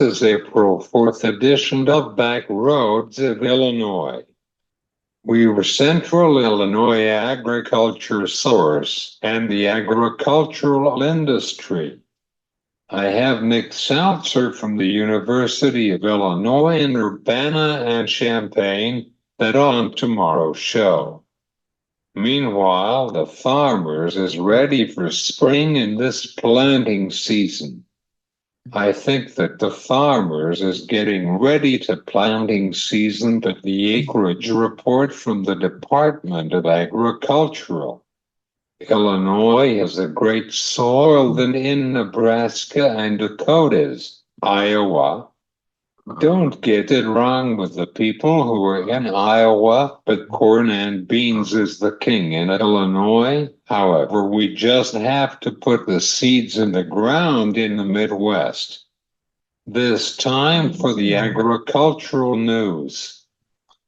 is April 4th edition of Backroads of Illinois. We were Central Illinois agriculture source and the agricultural industry. I have Nick Salzer from the University of Illinois in Urbana and Champaign that on tomorrow's show. Meanwhile, the farmers is ready for spring in this planting season. I think that the farmers is getting ready to planting season, but the acreage report from the Department of Agricultural. Illinois has a great soil than in Nebraska and Dakotas, Iowa. Don't get it wrong with the people who are in Iowa, but corn and beans is the king in Illinois. However, we just have to put the seeds in the ground in the Midwest. This time for the agricultural news.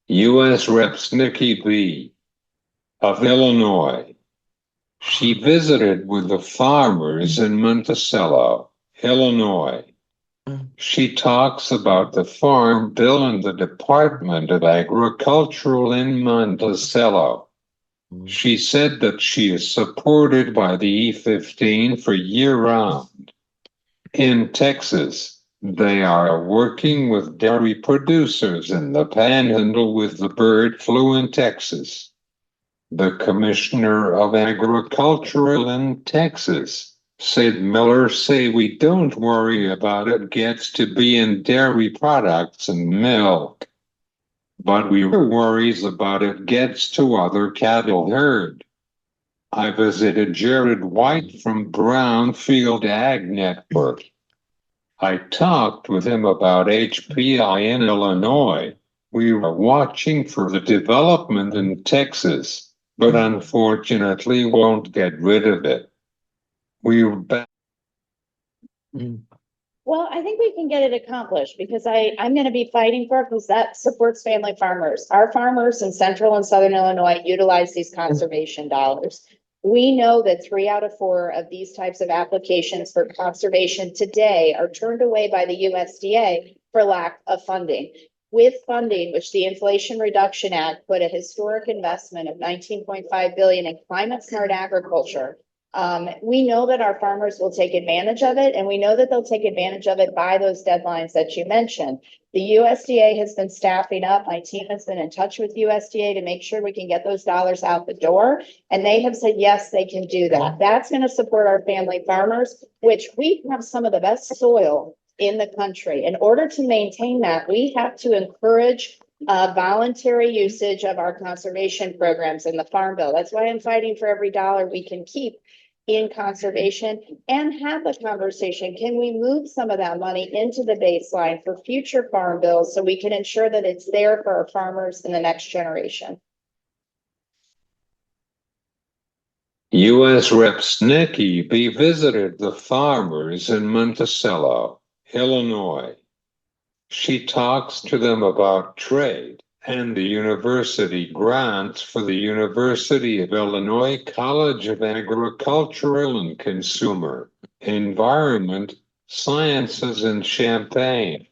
U.S. Reps Nikki Budz of Illinois. She visited with the farmers in Monticello, Illinois. She talks about the Farm Bill and the Department of Agriculture in Monticello. She said that she is supported by the E15 for year-round. In Texas, they are working with dairy producers in the Panhandle with the bird flu in Texas. The Commissioner of Agriculture in Texas said Miller say we don't worry about it gets to be in dairy products and milk, but we worries about it gets to other cattle herd. I visited Jared White from Brownfield Ag Network. I talked with him about HPI in Illinois. We were watching for the development in Texas, but unfortunately won't get rid of it. We were back. Well, I think we can get it accomplished because I'm going to be fighting for it because that supports family farmers. Our farmers in Central and Southern Illinois utilize these conservation dollars. We know that 3 out of 4 of these types of applications for conservation today are turned away by the USDA for lack of funding. With funding, which the Inflation Reduction Act put a historic investment of $19.5 billion in climate smart agriculture. We know that our farmers will take advantage of it, and we know that they'll take advantage of it by those deadlines that you mentioned. The USDA has been staffing up. My team has been in touch with USDA to make sure we can get those dollars out the door, and they have said, yes, they can do that. That's going to support our family farmers, which we have some of the best soil in the country. In order to maintain that, we have to encourage voluntary usage of our conservation programs in the Farm Bill. That's why I'm fighting for every dollar we can keep in conservation and have the conversation. Can we move some of that money into the baseline for future farm bills so we can ensure that it's there for our farmers in the next generation? U.S. Reps Nikki Budz visited the farmers in Monticello, Illinois. She talks to them about trade and the university grants for the University of Illinois College of Agricultural and Consumer Environment Sciences in Champaign.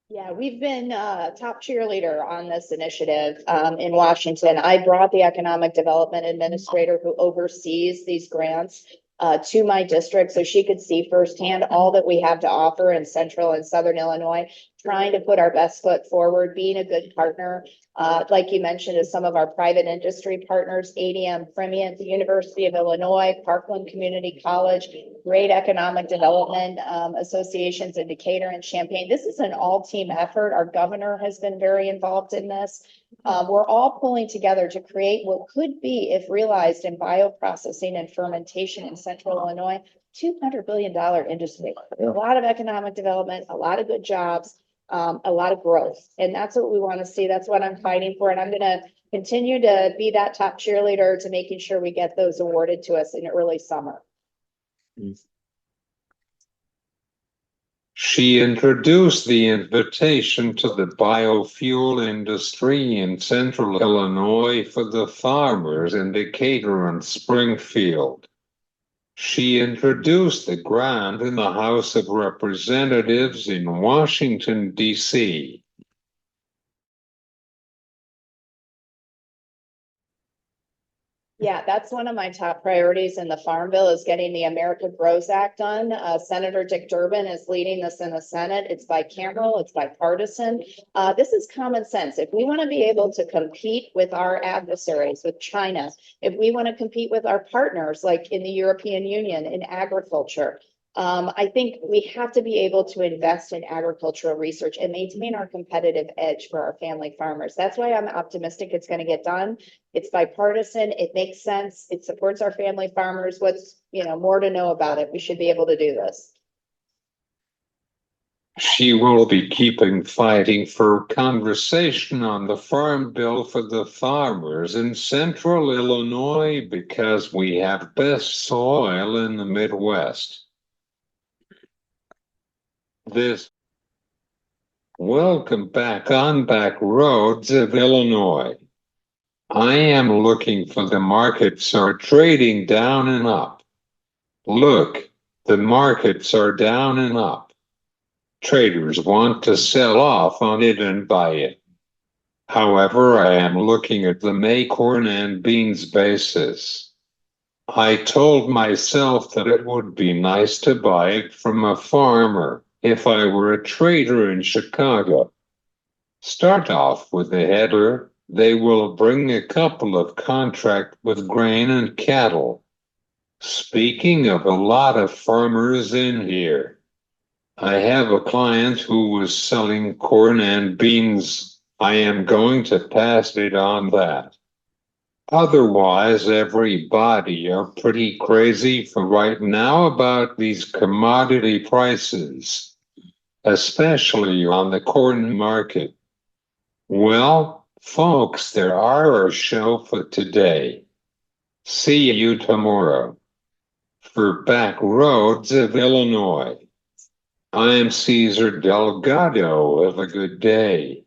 Yeah, we've been top cheerleader on this initiative in Washington. I brought the economic development administrator who oversees these grants to my district so she could see firsthand all that we have to offer in Central and Southern Illinois, trying to put our best foot forward, being a good partner. Like you mentioned, as some of our private industry partners, ADM Primient, the University of Illinois, Parkland Community College, great economic development associations in Decatur and Champaign. This is an all-team effort. Our governor has been very involved in this. We're all pulling together to create what could be, if realized in bioprocessing and fermentation in Central Illinois, $200 billion industry. A lot of economic development, a lot of good jobs, a lot of growth. And that's what we want to see. That's what I'm fighting for. And I'm going to continue to be that top cheerleader to making sure we get those awarded to us in early summer. She introduced the invitation to the biofuel industry in Central Illinois for the farmers in Decatur and Springfield. She introduced the grant in the House of Representatives in Washington, D.C. Yeah, that's one of my top priorities in the Farm Bill is getting the America Grows Act done. Senator Dick Durbin is leading this in the Senate. It's bicameral, it's bipartisan. This is common sense. If we want to be able to compete with our adversaries, with China, if we want to compete with our partners, like in the European Union in agriculture, I think we have to be able to invest in agricultural research and maintain our competitive edge for our family farmers. That's why I'm optimistic it's going to get done. It's bipartisan. It makes sense. It supports our family farmers. What's, more to know about it? We should be able to do this. She will be keeping fighting for conversation on the Farm Bill for the farmers in central Illinois because we have best soil in the Midwest. Welcome back on back roads of Illinois. I am looking for the markets are trading down and up. Look, the markets are down and up. Traders want to sell off on it and buy it. However, I am looking at the May corn and beans basis. I told myself that it would be nice to buy it from a farmer if I were a trader in Chicago. Start off with the header. They will bring a couple of contracts with grain and cattle. Speaking of a lot of farmers in here, I have a client who was selling corn and beans. I am going to pass it on that. Otherwise, everybody are pretty crazy for right now about these commodity prices, especially on the corn market. Well, folks, there are our show for today. See you tomorrow. For Back Roads of Illinois, I'm Cesar Delgado. Have a good day.